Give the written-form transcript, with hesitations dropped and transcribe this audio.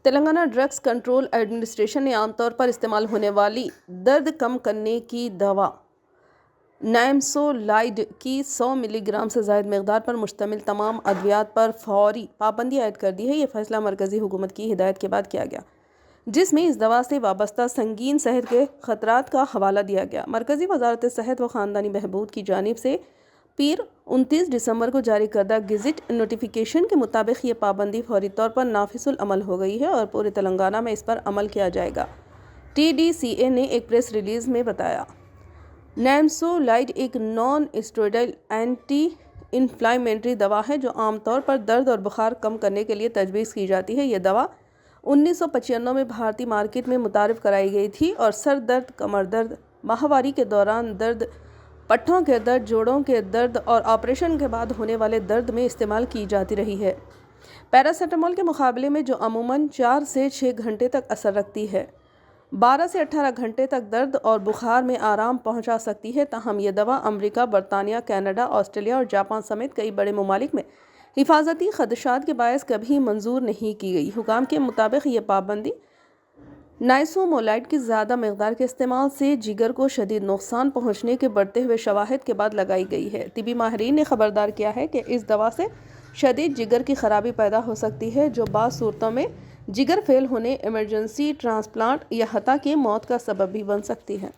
Telangana drugs control administration نے عام طور پر استعمال ہونے والی درد کم کرنے کی دوا نائمسولائڈ کی 100 ملی گرام سے زائد مقدار پر مشتمل تمام ادویات پر فوری پابندی عائد کر دی ہے۔ یہ فیصلہ مرکزی حکومت کی ہدایت کے بعد کیا گیا، جس میں اس دوا سے وابستہ سنگین صحت کے خطرات کا حوالہ دیا گیا۔ مرکزی وزارت صحت و خاندانی بہبود کی جانب سے پیر 29 دسمبر کو جاری کردہ گزٹ نوٹیفیکیشن کے مطابق یہ پابندی فوری طور پر نافذ العمل ہو گئی ہے اور پورے تلنگانہ میں اس پر عمل کیا جائے گا۔ TDCA نے ایک پریس ریلیز میں بتایا، نائمسولائڈ ایک نان اسٹیرائڈ اینٹی انفلامٹری دوا ہے جو عام طور پر درد اور بخار کم کرنے کے لیے تجویز کی جاتی ہے۔ یہ دوا 1995 میں بھارتی مارکیٹ میں متعارف کرائی گئی تھی اور سر درد، کمر درد، ماہواری کے دوران درد، پٹھوں کے درد، جوڑوں کے درد اور آپریشن کے بعد ہونے والے درد میں استعمال کی جاتی رہی ہے۔ پیراسیٹامول کے مقابلے میں جو عموماً 4 سے 6 گھنٹے تک اثر رکھتی ہے، 12 سے 18 گھنٹے تک درد اور بخار میں آرام پہنچا سکتی ہے۔ تاہم یہ دوا امریکہ، برطانیہ، کینیڈا، آسٹریلیا اور جاپان سمیت کئی بڑے ممالک میں حفاظتی خدشات کے باعث کبھی منظور نہیں کی گئی۔ حکام کے مطابق یہ پابندی نائمسولائڈ کی زیادہ مقدار کے استعمال سے جگر کو شدید نقصان پہنچنے کے بڑھتے ہوئے شواہد کے بعد لگائی گئی ہے۔ طبی ماہرین نے خبردار کیا ہے کہ اس دوا سے شدید جگر کی خرابی پیدا ہو سکتی ہے جو بعض صورتوں میں جگر فیل ہونے، ایمرجنسی ٹرانسپلانٹ یا حتیٰ کہ موت کا سبب بھی بن سکتی ہے۔